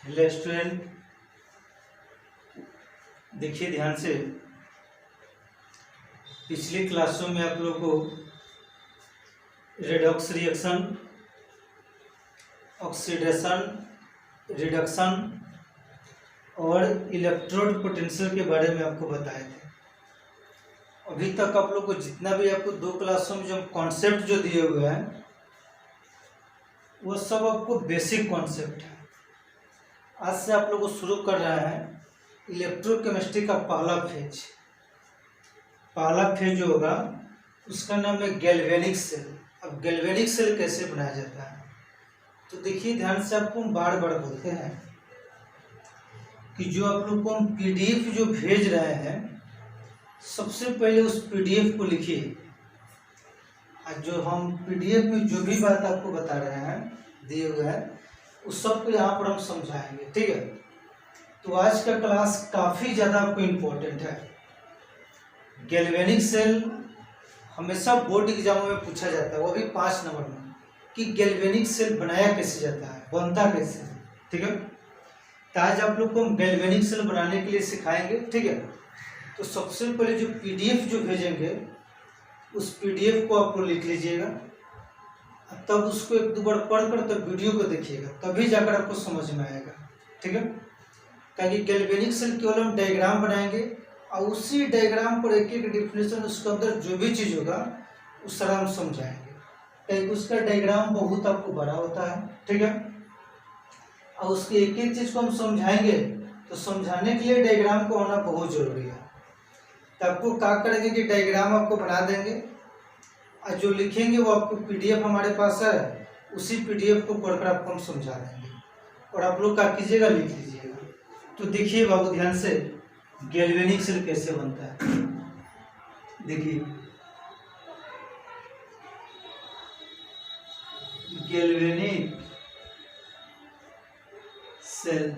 Hello student, देखिए ध्यान से। पिछली क्लासों में आप लोगों को रेडॉक्स रिएक्शन, ऑक्सीडेशन, रिडक्शन और इलेक्ट्रोड पोटेंशियल के बारे में आपको बताए थे। अभी तक आप लोग को जितना भी आपको दो क्लासों में जो कॉन्सेप्ट जो दिए हुए हैं वो सब आपको बेसिक कॉन्सेप्ट है। आज से आप लोग को शुरू कर रहे हैं इलेक्ट्रोकेमिस्ट्री का पहला फेज। पहला फेज जो होगा उसका नाम है गैल्वेनिक सेल। अब गैल्वेनिक सेल कैसे बनाया जाता है तो देखिए ध्यान से, आपको हम बार बार बोलते हैं कि जो आप लोग को हम पीडीएफ जो भेज रहे हैं सबसे पहले उस पीडीएफ को लिखिए। और जो हम पीडीएफ में जो भी बात आपको बता रहे हैं दिए हुए हैं उस सब को यहाँ पर हम समझाएंगे, ठीक है। तो आज का क्लास काफ़ी ज़्यादा आपको इम्पोर्टेंट है। गैल्वेनिक सेल हमेशा बोर्ड एग्जामों में पूछा जाता है, वो भी 5 नंबर में, कि गैल्वेनिक सेल बनाया कैसे जाता है, बनता कैसे है, ठीक है। तो आज आप लोग को हम गैल्वेनिक सेल बनाने के लिए सिखाएंगे, ठीक है। तो सबसे पहले जो पीडीएफ जो भेजेंगे उस पीडीएफ को आप लोग लिख लीजिएगा, तब उसको एक दो बार पढ़कर तब वीडियो को देखिएगा, तभी जाकर आपको समझ में आएगा, ठीक है। ताकि गैल्वेनिक सेल केवल हम डायग्राम बनाएंगे और उसी डायग्राम पर एक एक डिफिनेशन, उसके अंदर जो भी चीज़ होगा उस सारा हम समझाएंगे। ताकि उसका डायग्राम बहुत आपको बड़ा होता है, ठीक है। और उसकी एक एक चीज़ को हम समझाएंगे तो समझाने के लिए डायग्राम को होना बहुत जरूरी है। तो आपको क्या करेंगे कि डायग्राम आपको बना देंगे और जो लिखेंगे वो आपको पीडीएफ हमारे पास है, उसी पीडीएफ को पढ़कर आपको हम समझा देंगे और आप लोग क्या कीजिएगा, लिख लीजिएगा। तो देखिए बाबू ध्यान से, गैल्वेनिक सेल कैसे बनता है। देखिए galvanic cell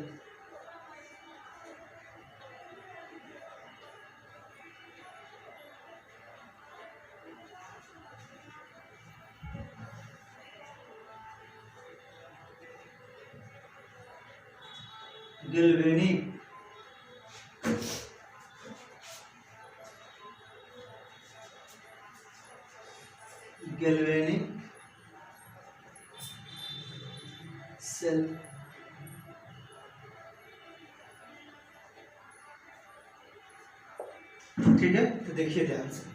galvanic galvanic cell ठीक है। तो देखिए ध्यान से,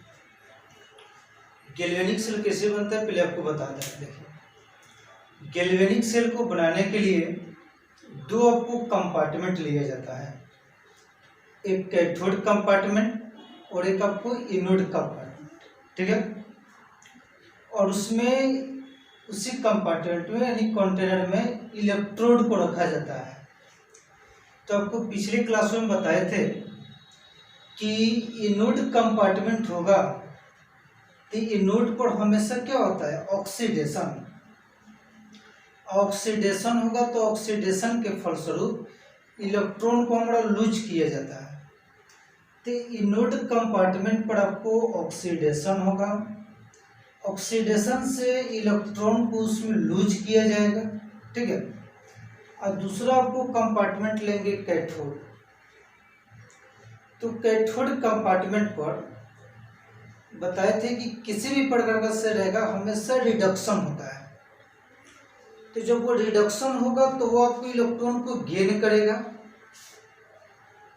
गैल्वेनिक सेल कैसे बनता है पहले आपको बता दें। देखिए गैल्वेनिक सेल को बनाने के लिए दो आपको कंपार्टमेंट लिया जाता है, एक कैथोड कंपार्टमेंट और एक आपको एनोड कंपार्टमेंट, ठीक है। और उसमें उसी कंपार्टमेंट में यानी कंटेनर में इलेक्ट्रोड को रखा जाता है। तो आपको पिछली क्लासों में बताए थे कि एनोड कंपार्टमेंट होगा तो एनोड पर हमेशा क्या होता है, ऑक्सीडेशन। ऑक्सीडेशन होगा तो ऑक्सीडेशन के फलस्वरूप इलेक्ट्रॉन को हमारा लूज किया जाता है। तो एनोड कंपार्टमेंट पर आपको ऑक्सीडेशन होगा, ऑक्सीडेशन से इलेक्ट्रॉन को उसमें लूज किया जाएगा, ठीक है। और दूसरा आपको कंपार्टमेंट लेंगे कैथोड। तो कैथोड कंपार्टमेंट पर बताए थे कि किसी भी प्रकार का सेल रहेगा हमेशा रिडक्शन होता है। तो जब वो रिडक्शन होगा तो वो आपको इलेक्ट्रॉन को गेन करेगा।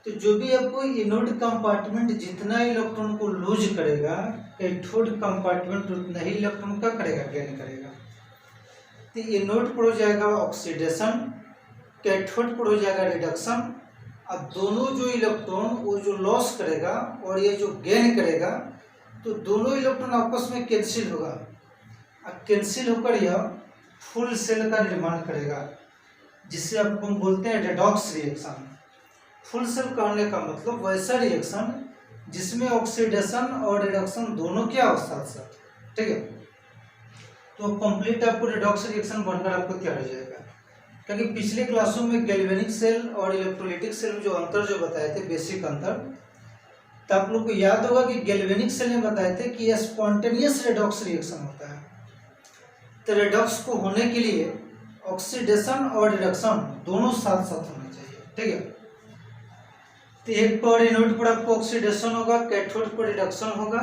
तो जो भी आपको एनोड कंपार्टमेंट जितना इलेक्ट्रॉन को लूज करेगा, कैथोड कंपार्टमेंट उतना ही इलेक्ट्रॉन का करेगा, गेन करेगा। तो एनोड पर हो जाएगा ऑक्सीडेशन, कैथोड पर हो जाएगा रिडक्शन। अब दोनों जो इलेक्ट्रॉन वो जो लॉस करेगा और ये जो गेन करेगा तो दोनों इलेक्ट्रॉन आपस में कैंसिल होगा और कैंसिल होकर यह फुल सेल का निर्माण करेगा, जिसे आपको हम बोलते हैं रेडॉक्स रिएक्शन। फुल सेल कहने का मतलब वैसा रिएक्शन जिसमें ऑक्सीडेशन और रिडक्शन दोनों क्या अवस्था से, ठीक है। तो कंप्लीट आपको रेडॉक्स रिएक्शन बनकर आपको तैयार हो जाएगा। क्योंकि पिछले क्लासों में गैल्वेनिक सेल और इलेक्ट्रोलाइटिक सेल में जो अंतर जो बताए थे, बेसिक अंतर, तो आप लोग को याद होगा कि गैल्वेनिक सेल में बताए थे कि यह स्पॉन्टेनियस रेडॉक्स रिएक्शन होता है। तो रेडॉक्स को होने के लिए ऑक्सीडेशन और रिडक्शन दोनों साथ साथ होने चाहिए, ठीक है। तो एक पर एनोड पर आपको ऑक्सीडेशन होगा, कैथोड पर रिडक्शन होगा,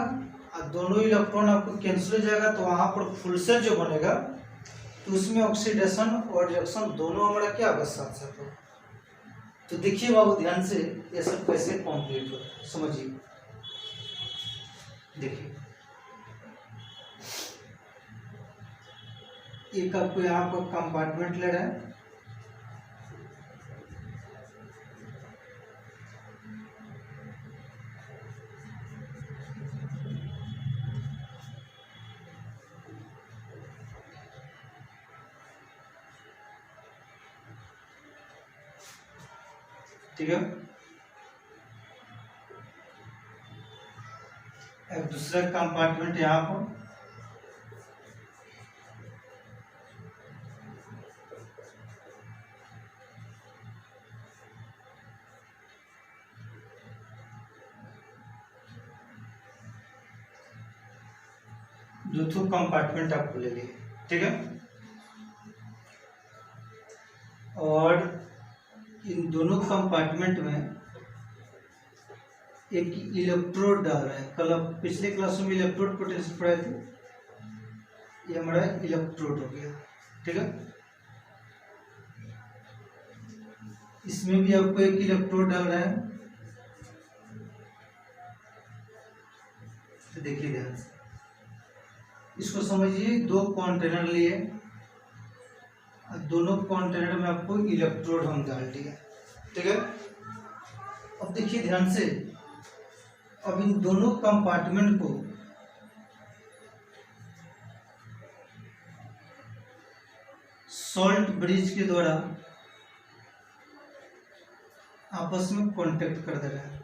और दोनों इलेक्ट्रॉन आपको कैंसिल हो जाएगा, तो वहां पर फुल सेल जो बनेगा तो उसमें ऑक्सीडेशन और रिडक्शन दोनों हमारा क्या होगा, साथ साथ होगा। तो देखिए बाबू ध्यान से ये सब कैसे कंप्लीट होता है, समझिए। देखिए एक आपको यहाँ पर कंपार्टमेंट ले रहा है, ठीक है। एक दूसरा कंपार्टमेंट यहाँ पर, दो कंपार्टमेंट आपको ले लिए, ठीक है। और इन दोनों कंपार्टमेंट में एक इलेक्ट्रोड डाल रहा है। कल आप पिछले क्लास में इलेक्ट्रोड पोटेंशियल पढ़ाए थे, ये हमारा इलेक्ट्रोड हो गया, ठीक है। इसमें भी आपको एक इलेक्ट्रोड डाल रहा है, तो देखिए ध्यान से इसको समझिए। दो कंटेनर लिए, दोनों कंटेनर में आपको इलेक्ट्रोड हम डाल दिए, ठीक है। अब देखिए ध्यान से, अब इन दोनों कंपार्टमेंट को सॉल्ट ब्रिज के द्वारा आपस में कांटेक्ट कर दे रहा है।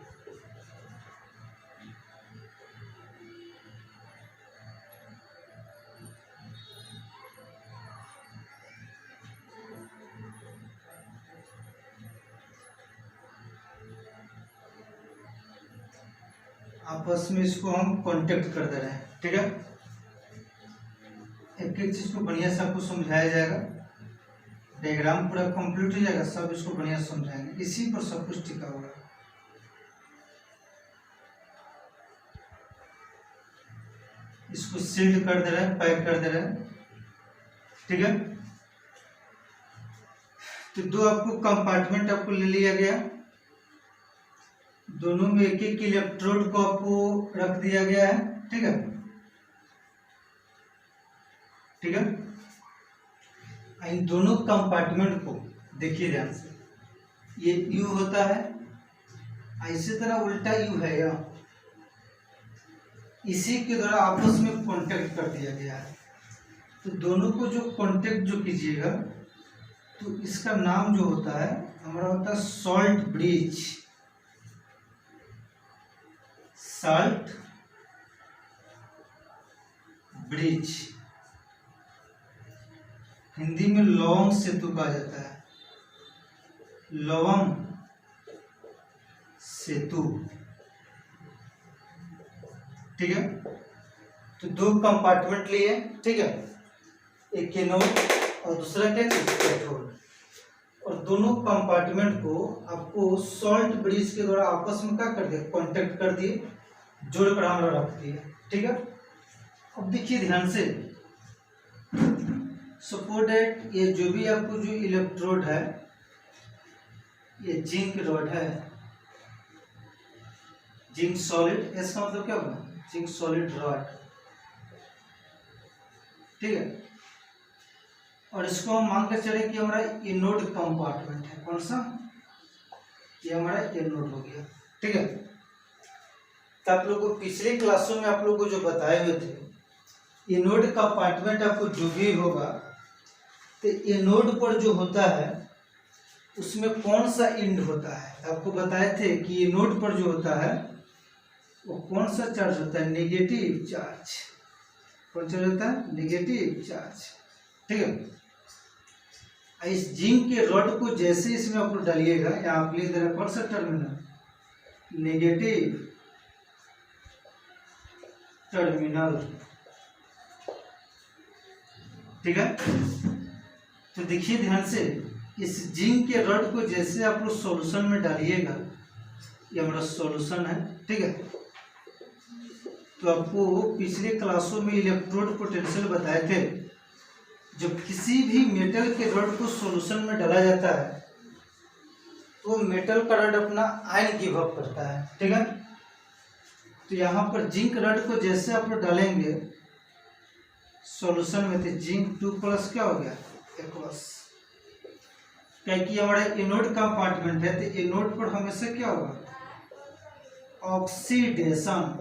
आपस में इसको हम कांटेक्ट कर दे रहे हैं, ठीक है। एक एक चीज को बढ़िया से आपको समझाया जाएगा, डायग्राम पूरा कंप्लीट हो जाएगा, सब इसको बढ़िया समझाएंगे, इसी पर सब कुछ टिका हुआ है। इसको सील्ड कर दे रहे हैं, पैक कर दे रहे हैं, ठीक है। तो दो आपको कंपार्टमेंट आपको ले लिया गया, दोनों में एक एक इलेक्ट्रोड को आपको रख दिया गया है, ठीक है, ठीक है। इन दोनों कंपार्टमेंट को देखिए ध्यान से, ये यू होता है, इसी तरह उल्टा यू है यहाँ, इसी के द्वारा आपस में कांटेक्ट कर दिया गया है। तो दोनों को जो कांटेक्ट जो कीजिएगा, तो इसका नाम जो होता है हमारा होता है salt bridge, salt bridge, Hindi में लवंग सेतु कहा जाता है, लवंग सेतु, ठीक है। तो दो कंपार्टमेंट लिए, ठीक है, एक एनोड और दूसरा क्या कैथोड, और दोनों कंपार्टमेंट को आपको सॉल्ट ब्रिज के द्वारा आपस में क्या कर दिया, कांटेक्ट कर दिए, जोड़कर हमारा रख दिया, ठीक है। अब देखिए ध्यान से, सपोज दैट ये जो भी आपको जो इलेक्ट्रोड है, ये जिंक रॉड है, जिंक सॉलिड, इसका मतलब क्या होगा, जिंक सॉलिड रॉड, ठीक है। और इसको हम मान कर चले कि हमारा एनोड कंपार्टमेंट है, कौन सा, ये हमारा एनोड हो गया, ठीक है। तो आप लोगों को पिछले क्लासों में आप लोगों को जो बताए हुए थे, एनोड कंपार्टमेंट आपको जो भी होगा, तो एनोड पर जो होता है उसमें कौन सा इंड होता है, आपको बताए थे कि एनोड पर जो होता है वो कौन सा चार्ज होता है, नेगेटिव चार्ज, कौन चार्ज होता है, नेगेटिव चार्ज, ठीक है। इस जिंक के रॉड को जैसे इसमें आप डालिएगा, यहाँ आप लिख दे रहे कौन सा टर्मिनल, नेगेटिव टर्मिनल, ठीक है। तो देखिए ध्यान से, इस जिंक के रॉड को जैसे आप लोग सॉल्यूशन में डालिएगा, ये हमारा सॉल्यूशन है, ठीक है। तो आपको पिछले क्लासों में इलेक्ट्रोड पोटेंशियल बताए थे, जब किसी भी मेटल के रॉड को सॉल्यूशन में डाला जाता है तो मेटल का रॉड अपना आयन गिव अप करता है, ठीक है। तो यहाँ पर जिंक रॉड को जैसे आप लोग डालेंगे सॉल्यूशन में, तो जिंक 2+ क्या हो गया, एक्वस, क्योंकि हमारा एनोड कंपार्टमेंट है, तो एनोड पर हमेशा क्या होगा, ऑक्सीडेशन।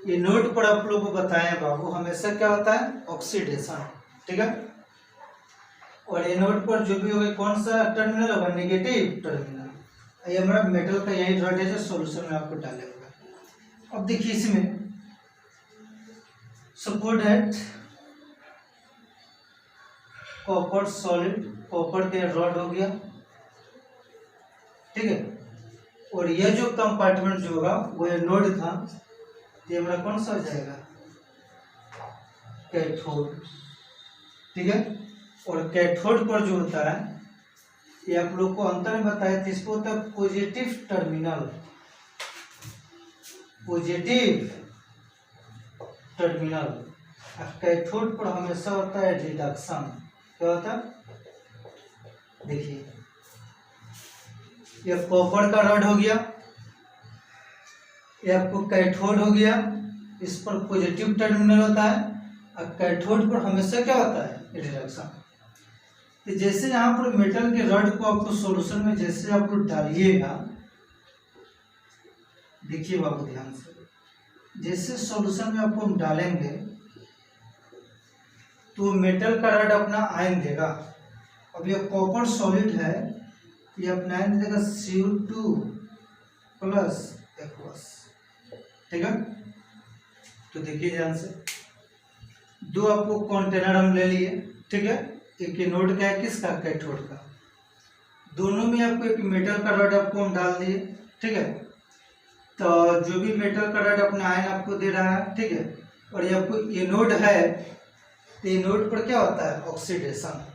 एनोड पर आप लोगों को बताएं बाबू, हमेशा क्या होता है, ऑक्सीडेशन, ठीक है। और एनोड पर जो भी होगा कौन सा टर्मिनल होगा, नेगेटिव टर्मिनल। ये हमारा मेटल का यही रॉड है जो सॉल्यूशन में आपको डालेगा। अब देखिए इसमें suppose that copper solid, copper के रॉड हो गया, ठीक है। और यह जो कंपार्टमेंट जो होगा वो एनोड था, ये हमारा कौन सा हो जाएगा, कैथोड, ठीक है। और कैथोड पर जो होता है, ये आप लोग को अंतर में बताया था, इसको होता है positive terminal, positive terminal. Cathode पर हमेशा होता है रिडक्शन, क्या होता है, देखिए ये कॉपर का रॉड हो गया, ये आपको कैथोड हो गया, इस पर पॉजिटिव टर्मिनल होता है, और कैथोड पर हमेशा क्या होता है, रिडक्शन। तो जैसे यहाँ पर मेटल के रॉड को आपको सॉल्यूशन में जैसे आप लोग डालिएगा, देखिए बाबू ध्यान से, जैसे सॉल्यूशन में आपको हम डालेंगे तो मेटल का रॉड अपना आयन देगा। अब ये कॉपर सॉलिड है, ये अपना आयन देगा Cu2+ एक्वस, ठीक है। तो देखिए ध्यान से, दो आपको कंटेनर हम ले लिए, ठीक है। एक एनोड का है, किसका, कैथोड का। दोनों में आपको एक मेटल का रॉड आपको हम डाल दिए, ठीक है। तो जो भी मेटल का रॉड अपना आयन आपको दे रहा है, ठीक है। और ये आपको एनोड है, तो एनोड पर क्या होता है, ऑक्सीडेशन।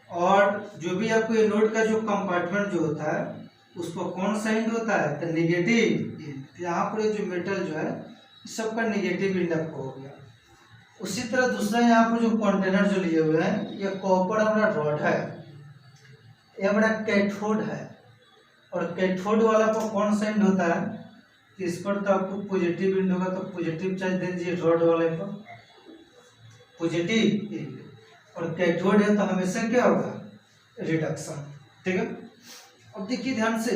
और जो भी आपको एनोड का जो कंपार्टमेंट जो होता है उस पर कौन सा एंड होता है, तो नेगेटिव। यहाँ पर जो मेटल जो है सबका नेगेटिव एंड आपको हो गया। उसी तरह दूसरा यहाँ पर जो कंटेनर जो लिए हुए हैं, ये कॉपर हमारा रॉड है, ये हमारा कैथोड है। और कैथोड वाला पर कौन सा एंड होता है, इस पर तो आपको पॉजिटिव एंड होगा, तो पॉजिटिव चार्ज दे दीजिए रॉड वाले पर, पॉजिटिव एंड। और कैथोड है तो हमेशा क्या होगा, रिडक्शन, ठीक है। अब देखिए ध्यान से,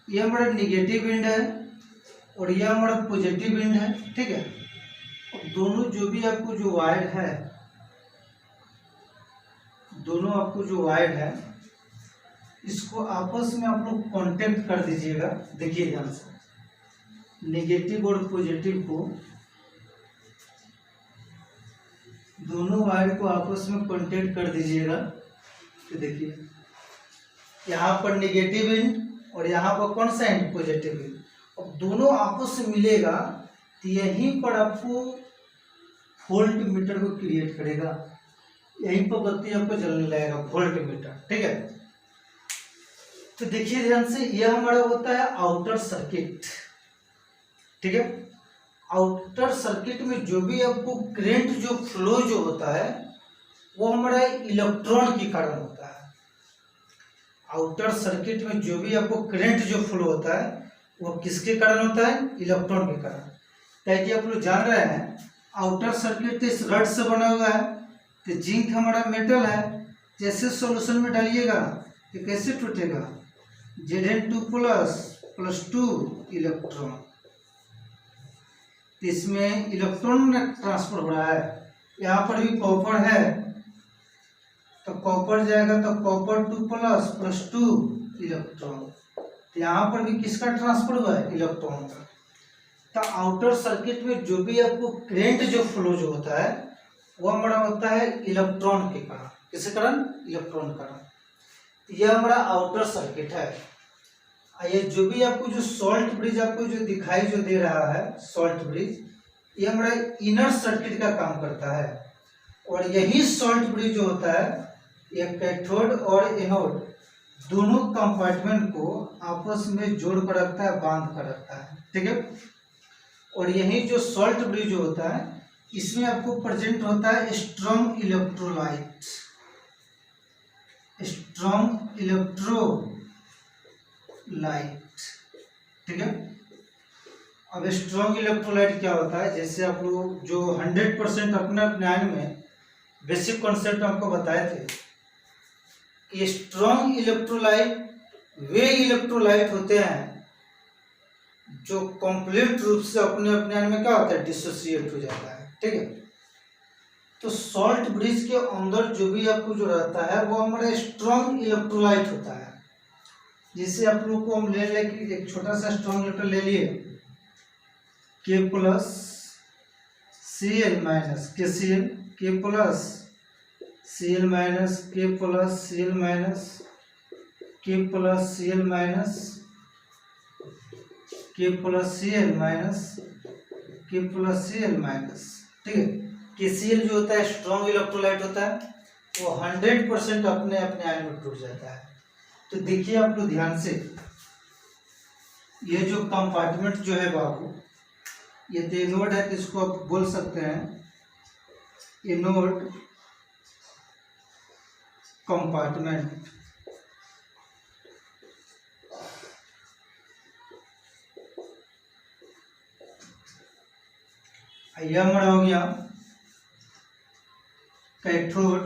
ये हमारा नेगेटिव एंड है और यह हमारा पॉजिटिव एंड है, ठीक है। अब दोनों जो भी आपको जो वायर है, दोनों आपको जो वायर है, इसको आपस में आप लोग कांटेक्ट कर दीजिएगा। देखिए ध्यान से, नेगेटिव और पॉजिटिव को, दोनों वायर को आपस में कांटेक्ट कर दीजिएगा। तो देखिए यहाँ पर नेगेटिव एंड और यहाँ पर कौन सा एंड, पॉजिटिव एंड। अब दोनों आपस में मिलेगा तो यहीं पर आपको वोल्ट मीटर को क्रिएट करेगा, यहीं पर बत्ती आपको जलने लगेगा, वोल्ट मीटर, ठीक है। तो देखिए ध्यान से, यह हमारा होता है आउटर सर्किट, ठीक है। आउटर सर्किट में जो भी आपको करंट जो फ्लो जो होता है वो हमारा इलेक्ट्रॉन के कारण होता है। आउटर सर्किट में जो भी आपको करंट जो फ्लो होता है वो किसके कारण होता है, इलेक्ट्रॉन के कारण। ताकि आप लोग जान रहे हैं आउटर सर्किट तो इस रड से बना हुआ है, तो जिंक हमारा मेटल है, जैसे सॉल्यूशन में डालिएगा तो कैसे टूटेगा, Zn2++2 इलेक्ट्रॉन, इसमें इलेक्ट्रॉन ट्रांसफर हो रहा है। यहाँ पर भी कॉपर है तो कॉपर जाएगा, तो कॉपर 2++2 इलेक्ट्रॉन, यहाँ पर भी किसका ट्रांसफर हुआ है, इलेक्ट्रॉन का। तो आउटर सर्किट में जो भी आपको करंट जो फ्लो जो होता है वो हमारा होता है इलेक्ट्रॉन के कारण, किसके कारण, इलेक्ट्रॉन के कारण। यह हमारा आउटर सर्किट है। ये जो भी आपको जो सॉल्ट ब्रिज आपको जो दिखाई जो दे रहा है, सॉल्ट ब्रिज, ये हमारा इनर सर्किट का काम करता है। और यही सॉल्ट ब्रिज जो होता है ये कैथोड और एनोड दोनों कंपार्टमेंट को आपस में जोड़ कर रखता है, बांध कर रखता है, ठीक है। और यही जो सॉल्ट ब्रिज जो होता है इसमें आपको प्रेजेंट होता है स्ट्रॉन्ग इलेक्ट्रोलाइट, स्ट्रॉन्ग इलेक्ट्रोलाइट, ठीक है। अब स्ट्रॉन्ग इलेक्ट्रोलाइट क्या होता है, जैसे आप लोग जो 100% अपने ज्ञान में बेसिक कॉन्सेप्ट आपको बताए थे कि स्ट्रॉन्ग इलेक्ट्रोलाइट वे इलेक्ट्रोलाइट होते हैं जो कंप्लीट रूप से अपने ज्ञान में क्या होता है, डिसोसिएट हो जाता है, ठीक है। तो सॉल्ट ब्रिज के अंदर जो भी आपको जो रहता है वो हमारा स्ट्रॉन्ग इलेक्ट्रोलाइट होता है। जिससे आप लोग को हम ले लें कि एक छोटा सा स्ट्रॉन्ग इलेक्ट्रोलाइट ले लिए के प्लस सी एल माइनस के सी एल, के प्लस सी एल माइनस के प्लस सी एल माइनस के प्लस सी एल माइनस के प्लस सी एल माइनस के प्लस सी एल माइनस, ठीक है। के सी एल जो होता है स्ट्रॉन्ग इलेक्ट्रोलाइट होता है, वो 100% अपने आयन में टूट जाता है। तो देखिए आप लोग ध्यान से, ये जो कंपार्टमेंट जो है बाबू, ये तो एनोड है, तो इसको आप बोल सकते हैं एनोड कंपार्टमेंट, यह हमारा हो गया कैथोड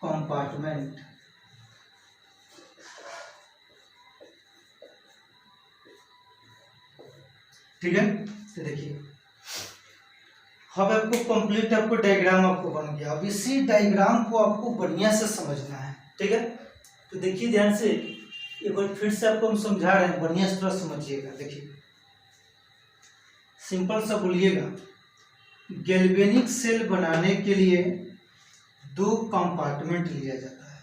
कंपार्टमेंट, ठीक है। तो देखिए अब आपको कंप्लीट आपको डायग्राम आपको बन गया। अब इसी डायग्राम को आपको बढ़िया से समझना है, ठीक है। तो देखिए ध्यान से, एक बार फिर से आपको हम समझा रहे हैं, बढ़िया से थोड़ा समझिएगा। देखिए सिंपल सा बोलिएगा, गैल्वेनिक सेल बनाने के लिए दो कंपार्टमेंट लिया जाता है,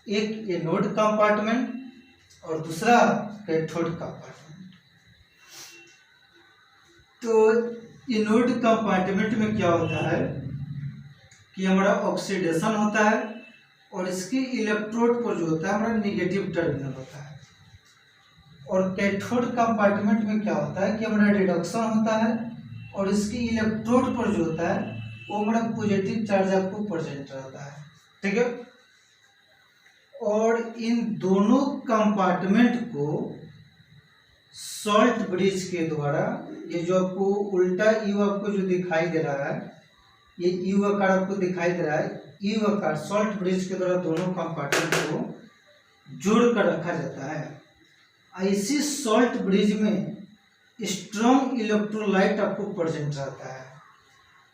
एक एनोड कंपार्टमेंट और दूसरा कैथोड कंपार्टमेंट। तो एनोड कंपार्टमेंट में क्या होता है कि हमारा ऑक्सीडेशन होता है और इसके इलेक्ट्रोड पर जो होता है हमारा निगेटिव टर्मिनल होता है। और कैथोड कंपार्टमेंट में क्या होता है कि हमारा रिडक्शन होता है और इसके इलेक्ट्रोड पर जो होता है वो हमारा पॉजिटिव चार्ज आपको प्रेजेंट रहता है, ठीक है। और इन दोनों कंपार्टमेंट को सॉल्ट ब्रिज के द्वारा, ये जो आपको उल्टा यू आपको जो दिखाई दे रहा है, ये यू आकार आपको दिखाई दे रहा है, यू आकार सॉल्ट ब्रिज के द्वारा दोनों कंपार्टमेंट को जोड़ कर रखा जाता है। ऐसी सॉल्ट ब्रिज में स्ट्रॉन्ग इलेक्ट्रोलाइट आपको प्रेजेंट रहता है।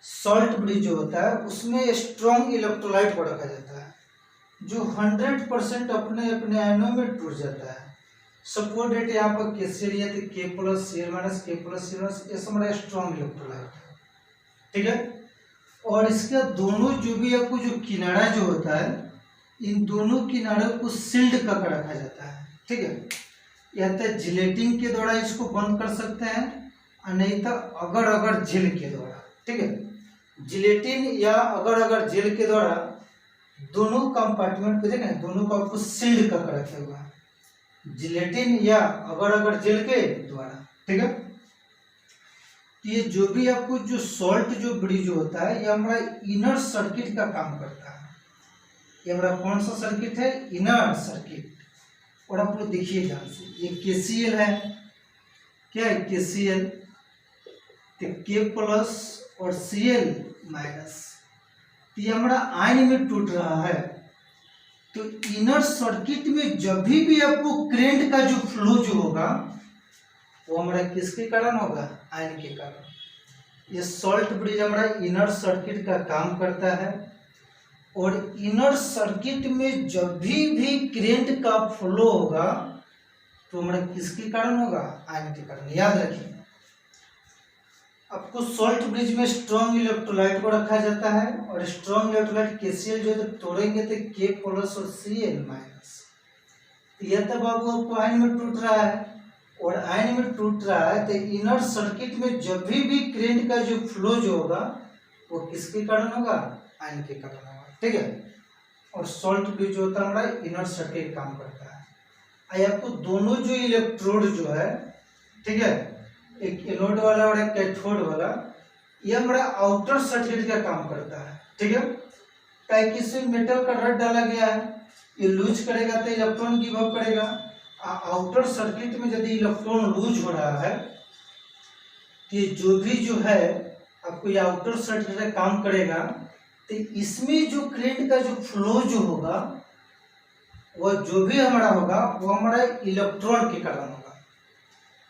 सॉल्ट ब्रिज जो होता है उसमें स्ट्रॉन्ग इलेक्ट्रोलाइट को रखा जाता है जो 100% अपने आयनों में टूट जाता है। सपोज डेट यहाँ पर केसीएल या तो के प्लस सी एल माइनस के प्लस सी एल माइनस, ये हमारा स्ट्रॉन्ग इलेक्ट्रोलाइट है, ठीक है। और इसके दोनों जो भी आपको जो किनारा जो होता है, इन दोनों किनारों को सील्ड कर रखा जाता है, ठीक है। या तो जिलेटिन के द्वारा इसको बंद कर सकते हैं और नहीं तो अगर जेल के द्वारा, ठीक है। जिलेटिन या अगर जेल के द्वारा दोनों कंपार्टमेंट को देखें, दोनों को आपको सील्ड कर रखे हुआ है, जिलेटिन या अगर जेल के द्वारा, ठीक है। ये जो भी आपको जो सॉल्ट जो ब्रिज होता है ये हमारा इनर सर्किट का काम करता है। ये हमारा कौन सा सर्किट है, इनर सर्किट। और आप लोग देखिए ध्यान से, ये केसीएल है, क्या है केसीएल, तो के प्लस और सीएल माइनस, तो ये हमारा आयन में टूट रहा है। तो इनर सर्किट में जब भी आपको करंट का जो फ्लो जो होगा वो हमारा किसके कारण होगा, आयन के कारण। ये सॉल्ट ब्रिज हमारा इनर सर्किट का काम करता है और इनर सर्किट में जब भी करंट का फ्लो होगा तो हमारा किसके कारण होगा, आयन के कारण। याद रखिए आपको सॉल्ट ब्रिज में स्ट्रॉन्ग इलेक्ट्रोलाइट को रखा जाता है और स्ट्रॉन्ग इलेक्ट्रोलाइट केसीएल जो है तोड़ेंगे तो के प्लस और सीएल माइनस, यह तब बाबू आपको आयन में टूट रहा है और आयन में टूट रहा है, तो इनर सर्किट में जब भी करंट का जो फ्लो जो होगा वो किसके कारण होगा, आयन के कारण होगा, ठीक है। और सॉल्ट ब्रिज जो होता है हमारा इनर सर्किट काम करता है। आई आपको दोनों जो इलेक्ट्रोड जो है, ठीक है, एक एनोड वाला और एक कैथोड वाला, ये हमारा आउटर सर्किट का काम करता है, ठीक है। कहीं किसी मेटल का रड डाला गया है, ये लूज करेगा तो इलेक्ट्रॉन गिव अप करेगा। आउटर सर्किट में यदि इलेक्ट्रॉन लूज हो रहा है तो जो भी जो है आपको ये आउटर सर्किट का काम करेगा, तो इसमें जो करंट का जो फ्लो जो होगा वह जो भी हमारा होगा वो हमारा इलेक्ट्रॉन के कारण होगा।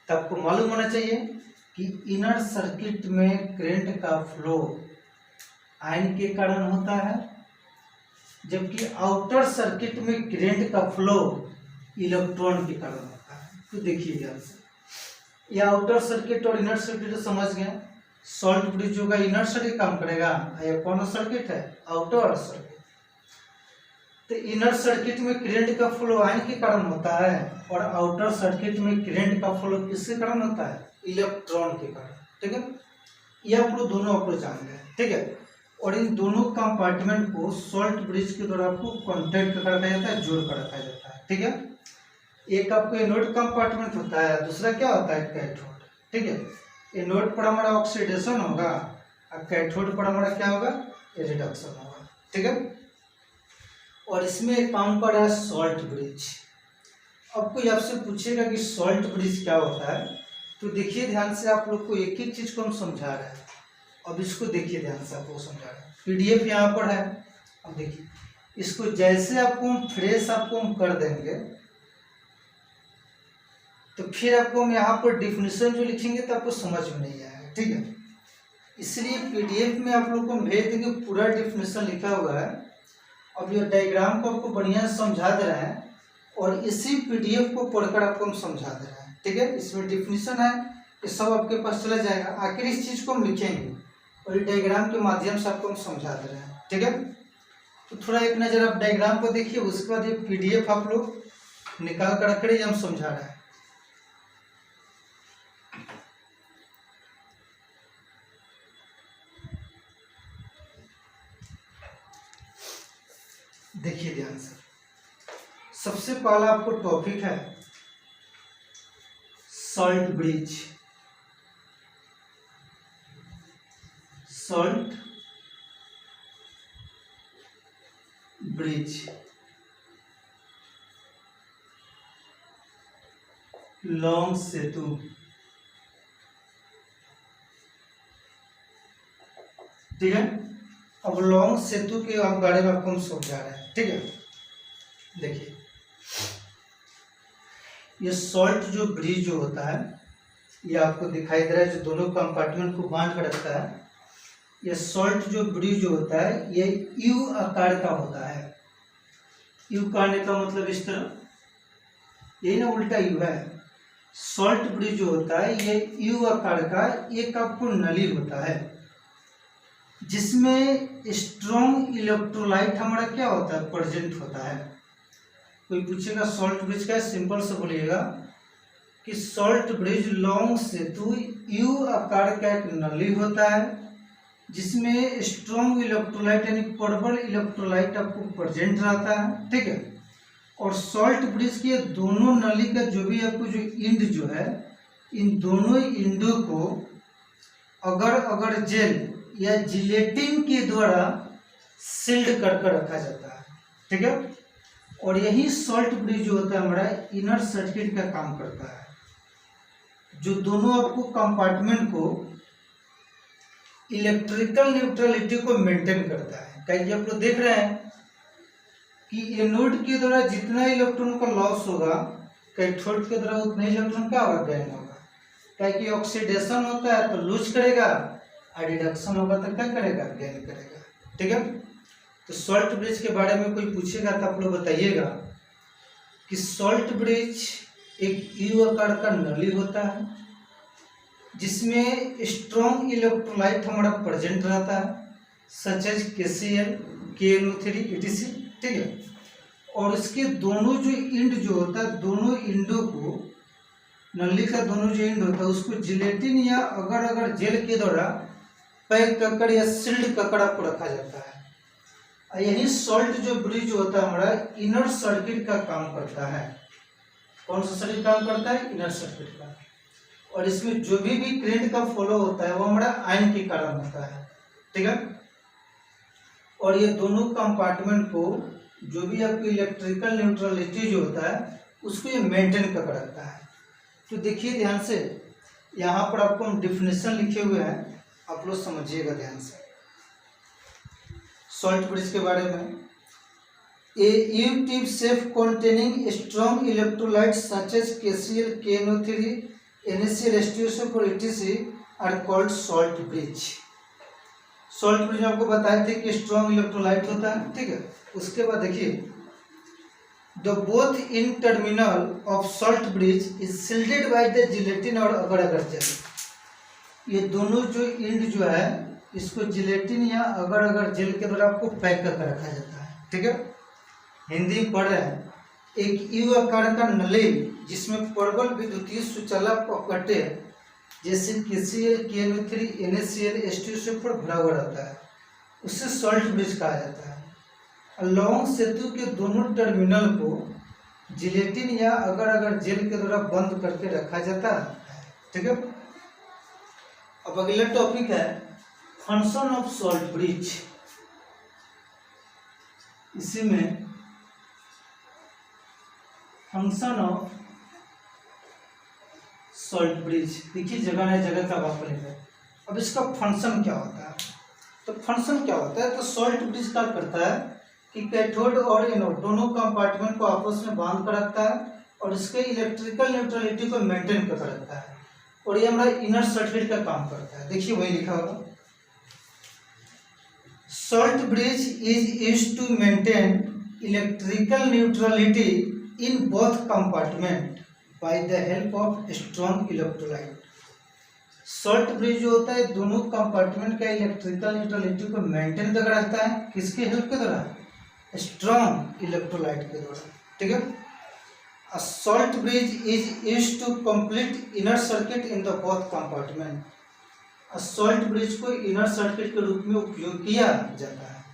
तो आपको मालूम होना चाहिए कि इनर सर्किट में करंट का फ्लो आयन के कारण होता है, जबकि आउटर सर्किट में करंट का फ्लो इलेक्ट्रॉन के कारण होता है। तो देखिए ध्यान से, ये आउटर सर्किट और इनर सर्किट तो समझ गए। सॉल्ट ब्रिज होगा इनर सर्किट काम करेगा, ये कौन सर्किट है, आउटर सर्किट। तो इनर सर्किट में करंट का फ्लो आयन के कारण होता है और आउटर सर्किट में करंट का फ्लो किसके कारण होता है, इलेक्ट्रॉन के कारण, ठीक है। ये आप लोग दोनों आप लोग जान गए, ठीक है। और इन दोनों कंपार्टमेंट को सॉल्ट ब्रिज के द्वारा आपको कॉन्टेक्ट कर रखा जाता है, जोड़ कर रखा जाता है, ठीक है। एक आपको एनोड कंपार्टमेंट होता है, दूसरा क्या होता है, कैथोड, ठीक है। एनोड पर हमारा ऑक्सीडेशन होगा और कैथोड पर हमारा क्या होगा, रिडक्शन होगा, ठीक है। और इसमें एक काम कर रहा है सॉल्ट ब्रिज। अब कोई आपसे पूछेगा कि सॉल्ट ब्रिज क्या होता है, तो देखिए ध्यान से, आप लोग को एक एक चीज को हम समझा रहे हैं। अब इसको देखिए ध्यान से, आपको समझा रहे हैं, पीडीएफ यहाँ पर है। अब देखिए इसको जैसे आपको हम फ्रेश आपको हम कर देंगे, तो फिर आपको हम यहाँ पर डिफिनीशन जो लिखेंगे तो आपको समझ में नहीं आएगा, ठीक है। इसलिए पीडीएफ में आप लोग को हम भेज देंगे, पूरा डिफिनीशन लिखा हुआ है। अब ये डायग्राम को आपको बढ़िया से समझा दे रहे हैं और इसी पीडीएफ को पढ़कर आपको हम समझा दे रहे हैं, ठीक है। इसमें डिफिनीशन है, ये सब आपके पास चला जाएगा। आखिर इस चीज को हम लिखेंगे और ये डायग्राम के माध्यम से आपको हम समझा दे रहे हैं, ठीक है। तो थोड़ा एक नजर आप डायग्राम को देखिए, उसके बाद ये पीडीएफ आप लोग निकाल कर रख रहे, हम समझा रहे हैं। देखिए ध्यान से, सबसे पहला आपको टॉपिक है सॉल्ट ब्रिज। सॉल्ट ब्रिज, लॉन्ग सेतु, ठीक है। अब लॉन्ग सेतु के बारे में आपको हम समझा रहे हैं, ठीक है। देखिए ये सॉल्ट जो ब्रिज जो होता है, ये आपको दिखाई दे रहा है, जो दोनों कंपार्टमेंट को बांध कर रखता है। ये सॉल्ट जो ब्रिज जो होता है ये यू आकार का होता है। यू कहने का मतलब इस तरह, यही ना, उल्टा यू है। सॉल्ट ब्रिज जो होता है ये यू आकार का एक आपको नली होता है, जिसमें स्ट्रॉन्ग इलेक्ट्रोलाइट हमारा क्या होता है, प्रेजेंट होता है। कोई पूछेगा सॉल्ट ब्रिज का, सिंपल से बोलिएगा कि सॉल्ट ब्रिज लॉन्ग सेतु यू आकार का एक नली होता है, जिसमें स्ट्रॉन्ग इलेक्ट्रोलाइट यानी प्रबल इलेक्ट्रोलाइट आपको प्रेजेंट रहता है, ठीक है। और सॉल्ट ब्रिज के दोनों नली का जो भी आपको जो इंड जो है, इन दोनों इंडों को अगर जेल या जिलेटिन के द्वारा सील्ड कर रखा जाता है, ठीक है। और यही सॉल्ट ब्रिज जो होता है हमारा इनर सर्किट का काम करता है, जो दोनों आपको कंपार्टमेंट को इलेक्ट्रिकल न्यूट्रलिटी को मेंटेन करता है। कहीं आप लोग देख रहे हैं कि एनोड के द्वारा जितना इलेक्ट्रॉन का लॉस होगा, कैथोड के द्वारा उतना इलेक्ट्रॉन का गेन होगा। क्योंकि ऑक्सीडेशन होता है तो लूज करेगा, और रिडक्शन होगा तो क्या करेगा, गेन करेगा, ठीक है। तो सॉल्ट ब्रिज के बारे में कोई पूछेगा तो आप लोग बताइएगा कि सॉल्ट ब्रिज एक यू आकार का नली होता है, जिसमें स्ट्रॉन्ग इलेक्ट्रोलाइट हमारा प्रेजेंट रहता है, such as KCl, KNO3 etc, ठीक है। और इसके दोनों जो इंड जो होता है, दोनों इंडों को नली का दोनों जो एंड होता है उसको जिलेटिन या अगर अगर जेल के द्वारा पैक ककड़ या सील्ड ककड़ आपको रखा जाता है। और यही सॉल्ट जो ब्रिज होता है हमारा इनर सर्किट का काम करता है। कौन सा सर्किट काम करता है? इनर सर्किट का। और इसमें जो भी करंट का फ्लो होता है वो हमारा आयन के कारण होता है, ठीक है। और ये दोनों कंपार्टमेंट को जो भी आपकी इलेक्ट्रिकल न्यूट्रलिटी जो होता है उसको ये मेंटेन कर रखता है। तो देखिए ध्यान से, यहाँ पर आपको हम डिफिनेशन लिखे हुए हैं, आप लोग समझिएगा ध्यान से सॉल्ट ब्रिज के बारे में। A U tube safe containing strong electrolytes such as KCl, KNO3, NaCl, H2SO4, etc. are called salt bridge। Salt bridge में आपको बताए थे कि स्ट्रॉन्ग इलेक्ट्रोलाइट होता है, ठीक है। उसके बाद देखिए the both in terminal of salt bridge is shielded by the gelatin और अगर अगर जेल। ये दोनों जो इंड जो है इसको जिलेटिन या अगर अगर जेल के द्वारा आपको पैक करके रखा जाता है, ठीक है। हिंदी में पढ़ रहे हैं। एक यू आकार का नली जिसमें प्रबल विद्युतीय सुचालक पकड़े जैसे KCl, KNO3, NaCl, H2SO4 भरा हुआ रहता है, उससे सॉल्ट ब्रिज कहा जाता है। लौंग सेतु के दोनों टर्मिनल को जिलेटिन या अगर अगर जेल के द्वारा बंद करके रखा जाता है, ठीक है। अब अगला टॉपिक है फंक्शन ऑफ सॉल्ट ब्रिज। इसी में फंक्शन ऑफ सॉल्ट ब्रिज देखिए जगह है, जगह का वापर है। अब इसका फंक्शन क्या होता है? तो फंक्शन क्या होता है? तो सॉल्ट ब्रिज क्या करता है कि कैथोड और एनोड दोनों कंपार्टमेंट को आपस में बांध कर रखता है और इसके इलेक्ट्रिकल न्यूट्रलिटी को मेंटेन कर रखता है, और ये हमारा इनर सर्किट का काम करता है। देखिए वही लिखा होगा, salt bridge is used to maintain electrical neutrality in both compartment by the help of strong electrolyte. Salt bridge जो होता है दोनों कंपार्टमेंट का इलेक्ट्रिकल न्यूट्रलिटी को मेंटेन कर रखता है, किसके हेल्प के द्वारा? स्ट्रॉन्ग इलेक्ट्रोलाइट के द्वारा, ठीक है। A salt bridge is used to complete inner circuit in the both compartment। Salt bridge को इनर सर्किट के रूप में उपयोग किया जाता है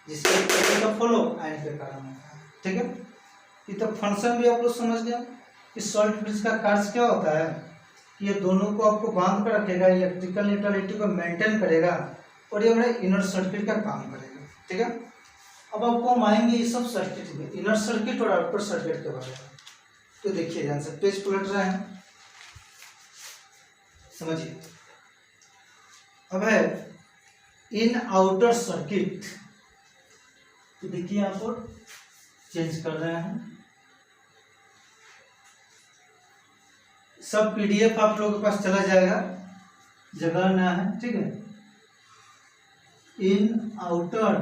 जिसके करंट का फ्लो आयन के कारण होता है, ठीक है। ये तो फंक्शन भी आप लोग समझ गए कि सॉल्ट ब्रिज का कार्य क्या होता है कि ये दोनों को आपको बांध कर रखेगा, इलेक्ट्रिकल न्यूट्रलिटी को मेंटेन करेगा और ये हमारे इनर सर्किट का काम करेगा, ठीक है। अब आपको हम आएंगे ये सब सर्किट में, इनर सर्किट और आउटर सर्किट के बारे में। तो देखिए ध्यान से, पेज पलट रहे हैं, समझिए। अब है इन आउटर सर्किट, तो देखिए यहाँ पर चेंज कर रहे हैं, सब पीडीएफ आप लोगों के पास चला जाएगा, जगह ना है, ठीक है। इन आउटर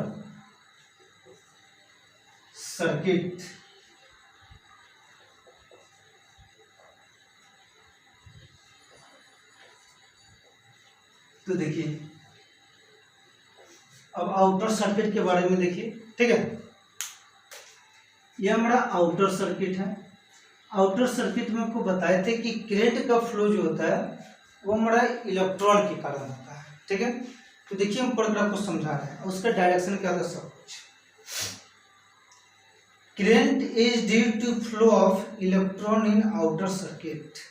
सर्किट तो देखिए अब आउटर सर्किट के बारे में देखिए, ठीक है। यह हमारा आउटर सर्किट है। आउटर सर्किट में आपको बताए थे कि करंट का फ्लो जो होता है वो हमारा इलेक्ट्रॉन के कारण होता है, ठीक है। तो देखिए हम पैराग्राफ को समझा रहे हैं, उसका डायरेक्शन क्या होता है, सब कुछ। Current is due to flow of electron in outer circuit.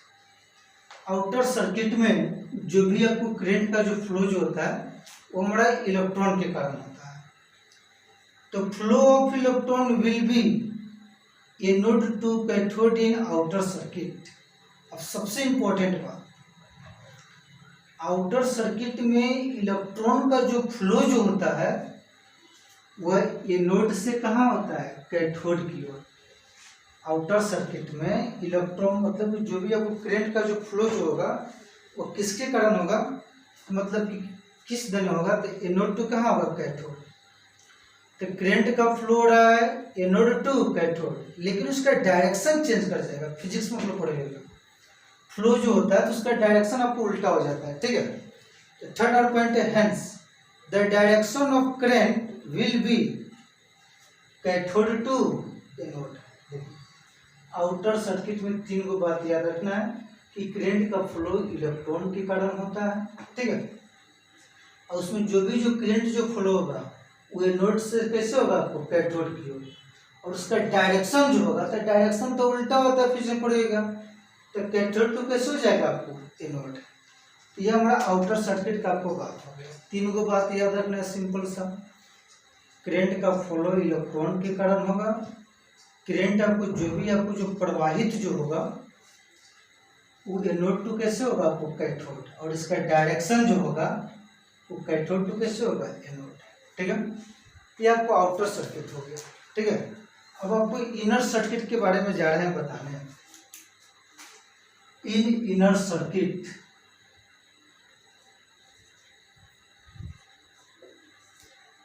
Outer circuit में जो भी आपको करंट का जो फ्लो जो होता है वो हमारा इलेक्ट्रॉन के कारण होता है। तो flow of electron will be anode to cathode in outer circuit. अब सबसे इंपॉर्टेंट बात, आउटर सर्किट में इलेक्ट्रॉन का जो फ्लो जो होता है वह एनोड से कहाँ होता है, कैथोड की ओर। आउटर सर्किट में इलेक्ट्रॉन मतलब जो भी आपको करंट का जो फ्लो जो होगा वो किसके कारण होगा, मतलब कि किस दिन होगा, तो एनोड टू कहाँ होगा, कैथोड। तो करंट का फ्लो हो रहा है एनोड टू कैथोड, लेकिन उसका डायरेक्शन चेंज कर जाएगा। फिजिक्स में आप लोग पढ़ेंगे, फ्लो जो होता है तो उसका डायरेक्शन आपको उल्टा हो जाता है, ठीक है। तो थर्ड और पॉइंट है hence the direction of current will be cathode to anode. Outer circuit में तीन को बात याद रखना है कि करंट का फ्लो इलेक्ट्रॉन के कारण होता है, ठीक है। और उसमें जो करंट जो फ्लो होगा वो एनोड से कैसे होगा, आपको कैथोड की ओर, और उसका डायरेक्शन जो होगा, तो डायरेक्शन तो उल्टा होता है, फिर से पड़ेगा, तो कैथोड तो कैसे हो जाएगा आपको एनोड। ये हमारा आउटर सर्किट का आपको बात हो गया। तीन को बात याद रखना है, सिंपल सा। करंट का फ्लो इलेक्ट्रॉन के कारण होगा, करंट आपको जो प्रवाहित जो होगा वो एनोड टू कैसे होगा, आपको कैथोड, और इसका डायरेक्शन जो होगा वो कैथोड टू कैसे होगा, एनोड, ठीक है। ये आपको आउटर सर्किट हो गया, ठीक है। अब आपको इनर सर्किट के बारे में जा रहे हैं बताने। इन इनर सर्किट,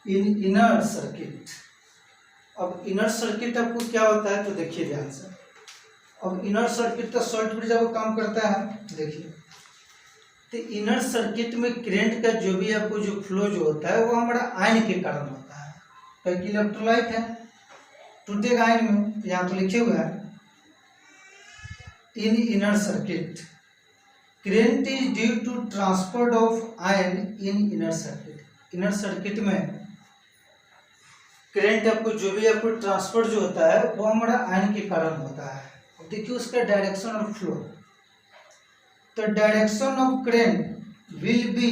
इन इनर सर्किट, अब इनर सर्किट आपको क्या होता है, तो देखिए ध्यान से। अब इनर सर्किट का सॉल्ट ब्रिज आपको काम करता है, देखिए। तो इनर सर्किट में करंट का जो फ्लो जो होता है वो हमारा आयन के कारण होता है, क्योंकि इलेक्ट्रोलाइट है, टूटेगा आयन में। यहाँ तो लिखे हुए हैं in inner circuit current is due to transfer of ion in inner circuit. Inner circuit में करंट आपको ट्रांसफर जो होता है वो हमारा आयन के कारण होता है। अब देखिए उसका डायरेक्शन और फ्लो, तो direction of current will be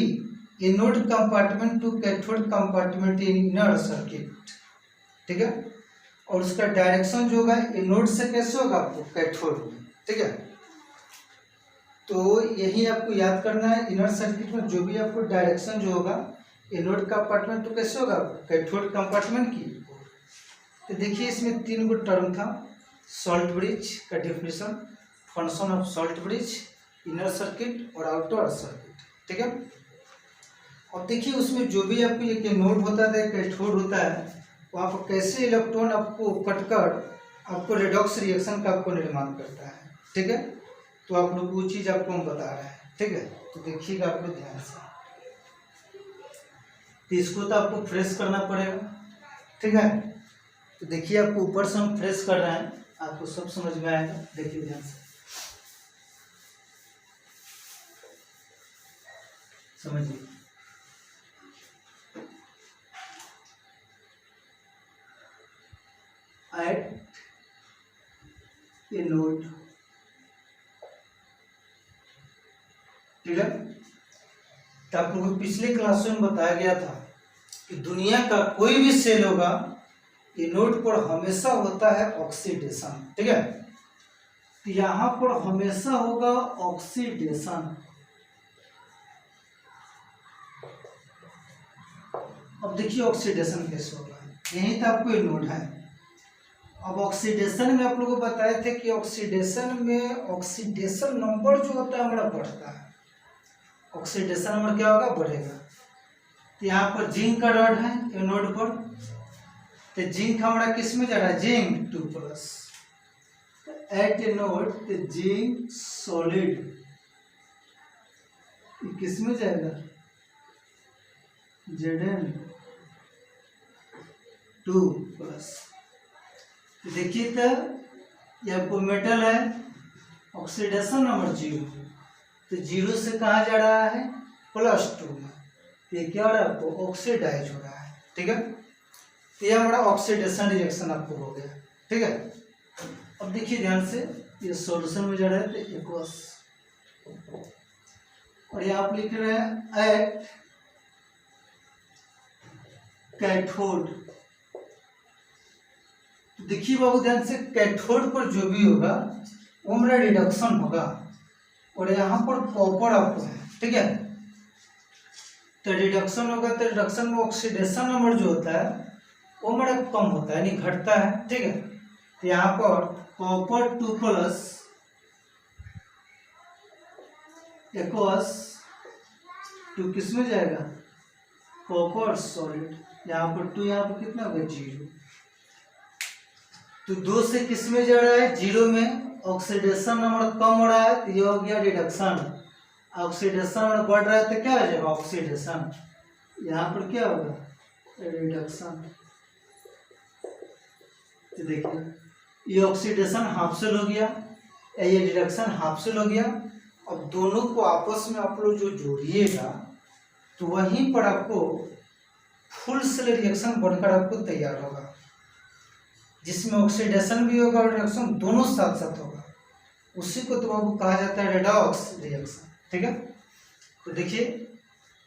anode compartment to cathode compartment in inner circuit, ठीक है। और उसका डायरेक्शन जो होगा एनोड से कैसे होगा, आपको कैथोड में, ठीक है। तो यही आपको याद करना है, इनर सर्किट में जो भी आपको डायरेक्शन जो होगा एनोड कंपार्टमेंट तो कैसे होगा, कैथोड कंपार्टमेंट की। तो देखिए इसमें तीन गो टर्म था, सॉल्ट ब्रिज का definition, function of salt bridge, inner circuit और आउटर सर्किट, ठीक है। और देखिए उसमें जो भी आपको एक एनोड होता है, कैथोड होता है, वहाँ पर कैसे इलेक्ट्रॉन आपको कटकर आपको रेडॉक्स रिएक्शन का आपको निर्माण करता है, ठीक है। तो आप लोग वो चीज़ आपको हम बता रहे हैं, ठीक है। तो देखिएगा आप लोग ध्यान से, तो इसको तो आपको फ्रेश करना पड़ेगा, ठीक है। तो देखिए आपको ऊपर से हम फ्रेश कर रहे हैं, आपको सब समझ में आएगा, देखिए ध्यान से समझिए। एट एनोड, ठीक है। तो आप लोगों को पिछले क्लास में बताया गया था कि दुनिया का कोई भी सेल होगा एनोड पर हमेशा होता है ऑक्सीडेशन, ठीक है। तो यहां पर हमेशा होगा ऑक्सीडेशन। अब देखिए ऑक्सीडेशन कैसे होगा, यही तो आपको एनोड है। अब ऑक्सीडेशन में आप लोगों को बताए थे कि ऑक्सीडेशन में ऑक्सीडेशन नंबर जो होता है हमारा बढ़ता है, ऑक्सीडेशन नंबर क्या होगा, बढ़ेगा। तो यहाँ पर जिंक का रॉड है एनोड पर, तो जिंक हमारा किस में जा रहा है, zinc 2+, at anode zinc solid किस में जाएगा, Zn2+। देखिए तो ये आपको मेटल है, ऑक्सीडेशन नंबर 0, तो 0 से कहाँ जा रहा है, +2 में। ये क्या हो रहा है, आपको ऑक्सीडाइज हो रहा है, ठीक है। तो ये हमारा ऑक्सीडेशन रिएक्शन आपको हो गया, ठीक है। अब देखिए ध्यान से, ये सॉल्यूशन में जा रहा है, तो एक्वस, और ये आप लिख रहे हैं एट कैथोड। देखिए बाबू ध्यान से, कैथोड पर जो भी होगा वो मेरा रिडक्शन होगा, और यहाँ पर कॉपर आपको है, ठीक है। तो रिडक्शन होगा, तो रिडक्शन में ऑक्सीडेशन नंबर जो होता है वो मेरा कम होता है, यानी घटता है, ठीक है। तो यहाँ पर कॉपर 2+ एक्वस 2 किस में जाएगा, कॉपर सॉलिड, यहाँ पर 2, यहाँ पर कितना होगा, 0। तो 2 से किस में जा रहा है, 0 में, ऑक्सीडेशन नंबर कम हो रहा है, तो ये हो गया रिडक्शन। ऑक्सीडेशन नंबर बढ़ रहा है तो क्या हो जाएगा, ऑक्सीडेशन। यहाँ पर क्या होगा, रिडक्शन। तो देखिए ये ऑक्सीडेशन हाफ सेल हो गया, ये रिडक्शन हाफ सेल हो गया, अब दोनों को आपस में आप लोग जो जोड़िएगा तो वहीं पर आपको फुल सेल रिएक्शन बनकर आपको तैयार होगा, जिसमें ऑक्सीडेशन भी होगा और रिएक्शन दोनों साथ साथ होगा। उसी को तो बाबू कहा जाता है रेडॉक्स रिएक्शन। ठीक है, तो देखिए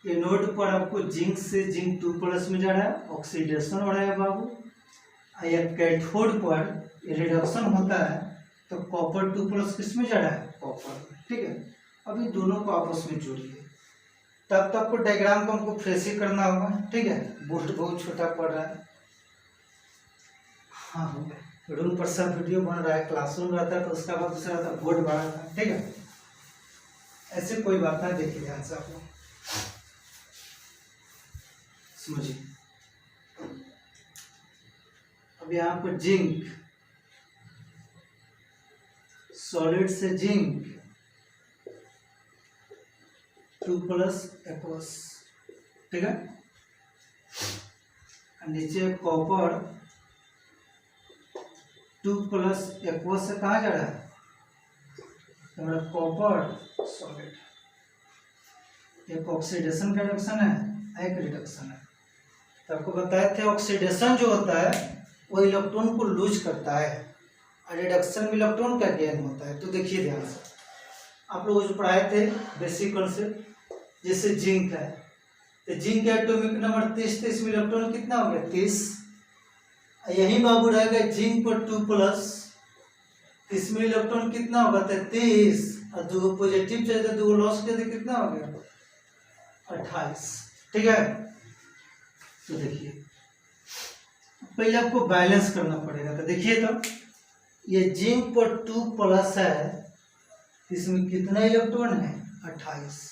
ये नोड पर आपको जिंक से जिंक 2+ में जा रहा है, ऑक्सीडेशन हो रहा है बाबू। या कैथोड पर रिडक्शन होता है तो कॉपर 2+ किस में जा रहा है, कॉपर में। ठीक है, अब ये दोनों को आपस में जोड़िए, तब तक को डायग्राम को हमको फ्रेश ही करना होगा। ठीक है, बोर्ड बहुत छोटा पड़ रहा है। हाँ हो गया, रूम पर सब वीडियो बन रहा है, क्लासरूम रहता है तो उसका बाद दूसरा रहता है, बोर्ड बना था। ठीक है, ऐसे कोई बात नहीं, देखिए ध्यान से आप लोग समझिए। अब यहाँ पर जिंक, सॉलिड से जिंक 2+ एक्वस। ठीक है, नीचे कॉपर 2+ एक्वस से कहाँ जा रहा है, हमारा कॉपर सॉलिड। एक ऑक्सीडेशन का रिएक्शन है, एक रिडक्शन है। तो आपको बताए थे ऑक्सीडेशन जो होता है वो इलेक्ट्रॉन को लूज करता है और रिडक्शन में इलेक्ट्रॉन का गेन होता है। तो देखिए ध्यान से, आप लोग जो पढ़ाए थे बेसिक कॉन्सेप्ट, जैसे जिंक है तो जिंक का एटॉमिक नंबर 30, तो इसमें इलेक्ट्रॉन कितना हो गया, 30। यही बाबू रहेगा जिंक पर 2+, इसमें इलेक्ट्रॉन कितना होगा, 33, और 2 पॉजिटिव चाहिए तो 2 लॉस कर दे, कितना हो गया, 28। ठीक है, तो देखिए पहले आपको बैलेंस करना पड़ेगा। तो देखिए तो ये जिंक पर 2+ है, इसमें कितना इलेक्ट्रॉन है, 28।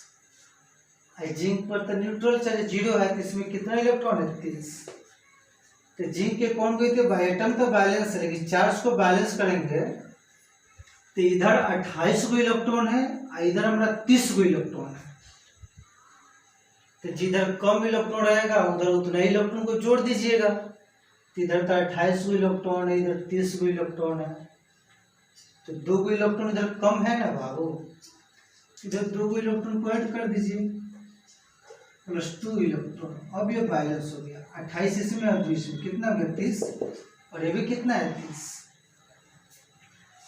जिंक पर तो न्यूट्रल चार्ज 0 है, तो इसमें कितना इलेक्ट्रॉन है, 30। तो जिंक के कौन गई थी, एटम तो बैलेंस है, लेकिन चार्ज को बैलेंस करेंगे तो इधर 28 गो इलेक्ट्रॉन है और इधर हमारा 30 गो इलेक्ट्रॉन है। तो जिधर कम इलेक्ट्रॉन रहेगा उधर उतना ही इलेक्ट्रॉन को जोड़ दीजिएगा। तो इधर तो 28 गो इलेक्ट्रॉन है, इधर 30 गो इलेक्ट्रॉन है, तो 2 गो इलेक्ट्रॉन इधर कम है ना बाबू, इधर 2 गो इलेक्ट्रॉन को ऐड कर दीजिए, +2 इलेक्ट्रॉन। अब ये बैलेंस हो गया, 28 इसमें और 2 इसमें, कितना हो गया, 30, और ये भी कितना है, 30।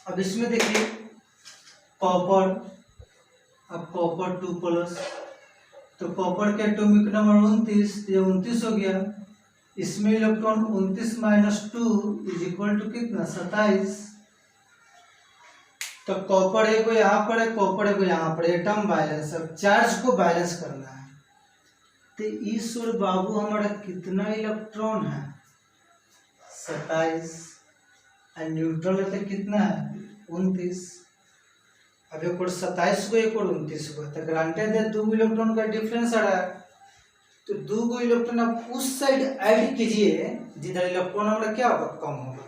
अब इसमें देखिए कॉपर, अब कॉपर 2+, तो कॉपर के एटॉमिक नंबर 29, ये 29 हो गया। इसमें इलेक्ट्रॉन 29 - 2 = कितना, 27। तो कॉपर एक यहाँ पर है, कॉपर एक यहाँ पर, एटम बैलेंस। अब चार्ज को बैलेंस करना है, तो इस ओर बाबू हमारा कितना इलेक्ट्रॉन है, 27, और न्यूट्रल है तो कितना है, 29। अब एक और 27 को, एक और 29 को, तो ग्रांटेड है 2 इलेक्ट्रॉन का डिफरेंस आ रहा है। तो 2 इलेक्ट्रॉन आप उस साइड ऐड कीजिए जिधर इलेक्ट्रॉन हमारा क्या होगा, कम होगा।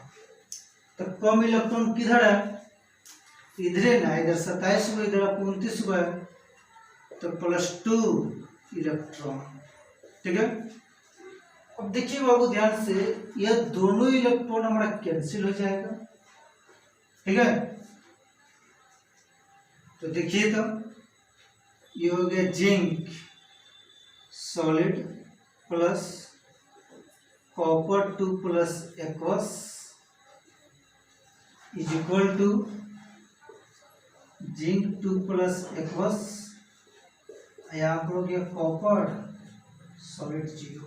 तो कम इलेक्ट्रॉन किधर है, इधर है ना, इधर 27 को, इधर आपको 29 को है, तो +2 इलेक्ट्रॉन। ठीक है, अब देखिए बाबू ध्यान से, यह दोनों इलेक्ट्रॉन हमारा कैंसिल हो जाएगा। ठीक है, तो देखिए तो ये हो गया zinc solid plus copper 2+ aqueous = zinc 2+ aqueous, यहाँ पर हो गया कॉपर सॉलिड 0।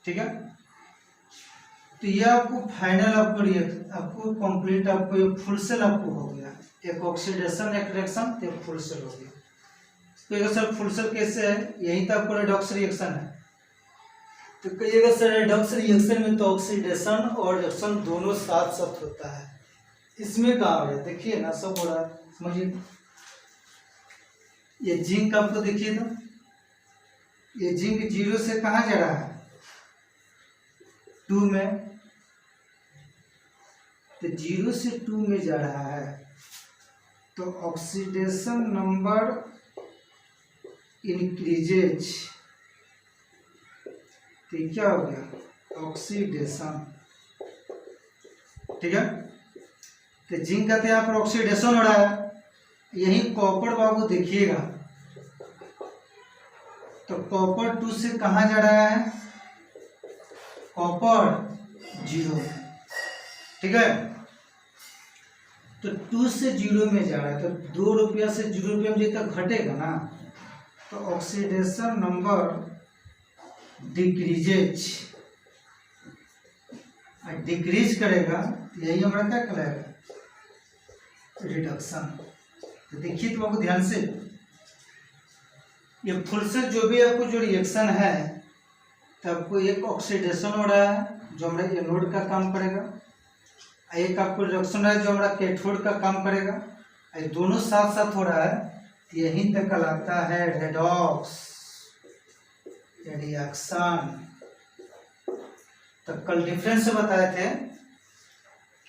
ठीक है, तो ये आपको फाइनल आपको कंप्लीट आपको ये फुल सेल आपको हो गया, एक ऑक्सीडेशन एक रिएक्शन, एक फुल सेल हो गया। तो ये सर फुल सेल कैसे है, यही तो आपको रेडॉक्स रिएक्शन है। तो कहिएगा सर रेडॉक्स रिएक्शन में तो ऑक्सीडेशन और रिएक्शन दोनों साथ साथ होता है, इसमें कहाँ हो रहा है, देखिए ना सब हो रहा है, समझिए। ये जिंक आपको देखिए तो ये जिंक 0 से कहाँ जा रहा है, 2 में, तो 0 से 2 में जा रहा है, तो ऑक्सीडेशन नंबर इंक्रीजेज। तो क्या हो गया, ऑक्सीडेशन। ठीक है, तो जिंक कहते हैं यहाँ पर ऑक्सीडेशन हो रहा है, यही कॉपर बाबू देखिएगा, तो कॉपर 2 से कहाँ जा रहा है, कॉपर 0, ठीक है। तो 2 से 0 में जा रहा है, तो 2 रुपया से 0 रुपया में जितना घटेगा ना, तो ऑक्सीडेशन नंबर डिक्रीजेज, डिक्रीज करेगा, यही हमारा क्या कहलाएगा, रिडक्शन। तो देखिए तो आपको ध्यान से, ये फुल से जो भी आपको जो रिएक्शन है, तो आपको एक ऑक्सीडेशन हो रहा है जो हमारे एनोड का काम करेगा, एक आपको रिडक्शन है जो हमारा कैथोड का काम करेगा, ये दोनों साथ साथ हो रहा है, तो यहीं तक कहलाता है रेडॉक्स रिएक्शन। तो कल डिफरेंस बताए थे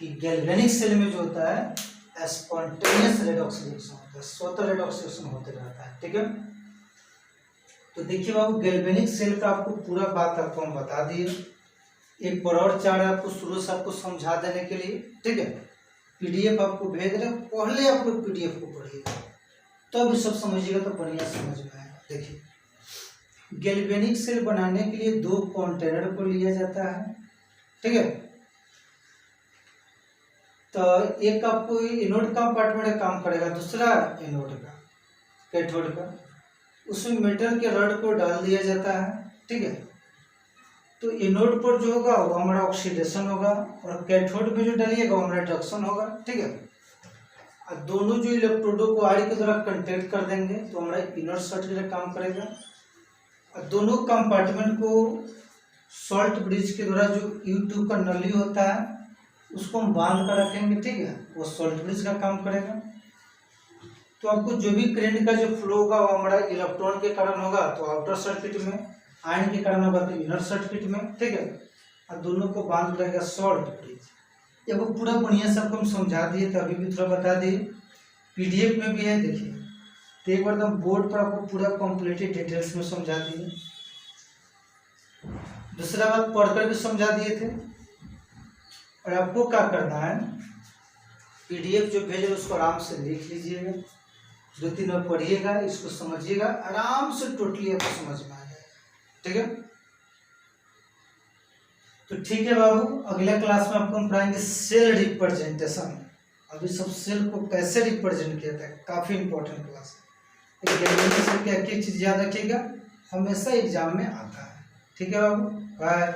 कि गैल्वेनिक सेल में जो होता है स्पॉन्टेनियस रेडॉक्स रिएक्शन होता है, स्वतः रेडॉक्स रिएक्शन होते रहता है, ठीक है। तो देखिए बाबू, गैल्वेनिक सेल का आपको पूरा बात आपको हम बता दिए, एक बार और चार आपको शुरू से आपको समझा देने के लिए, ठीक है। पीडीएफ आपको भेज रहे, पहले आप लोग पीडीएफ को पढ़िएगा, तो अभी सब समझिएगा तो बढ़िया समझ में आएगा। देखिए, गैल्वेनिक सेल बनाने के लिए 2 कंटेनर को लिया जाता है, ठीक है। तो एक आपको एनोड का पार्टमेंट काम करेगा, दूसरा एनोड का, कैथोड का, उसमें मेटल के रॉड को डाल दिया जाता है, ठीक है। तो एनोड पर जो होगा वो हमारा ऑक्सीडेशन होगा, और कैथोड में जो डालिएगा वो हमारा रिडक्शन होगा, ठीक है। और दोनों जो इलेक्ट्रोडों को आड़ी के द्वारा कंटेक्ट कर देंगे तो हमारा इनर सर्किट काम करेगा, और दोनों कंपार्टमेंट को सॉल्ट ब्रिज के द्वारा जो U2 का नली होता है उसको हम बांध कर रखेंगे, ठीक है, वो सॉल्ट ब्रिज का काम करेगा। तो आपको जो भी करंट का जो फ्लो होगा वो हमारा इलेक्ट्रॉन के कारण होगा तो आउटर सर्किट में, आयन के कारण होगा तो इनर सर्किट में, ठीक है। और दोनों को बांध रहेगा सॉल्ट ब्रिज। ये वो पूरा बढ़िया से आपको हम समझा दिए, तो अभी भी थोड़ा बता दिए, पीडीएफ में भी है, देखिए। तो एक बार तो बोर्ड पर आपको पूरा कंप्लीट डिटेल्स में समझा दिए, दूसरा बात पढ़कर भी समझा दिए थे। और आपको क्या करना है, पीडीएफ जो भेजे उसको आराम से लिख लीजिएगा, 2-3 बार पढ़िएगा, इसको समझिएगा, आराम से टोटली आपको समझ में आ जाएगा, ठीक है। तो ठीक है बाबू, अगले क्लास में आपको हम पढ़ाएंगे सेल रिप्रेजेंटेशन। अभी सब सेल को कैसे रिप्रेजेंट किया था, काफी इंपॉर्टेंट क्लास है। एक चीज याद रखिएगा, हमेशा एग्जाम में आता है, ठीक है बाबू, बाय।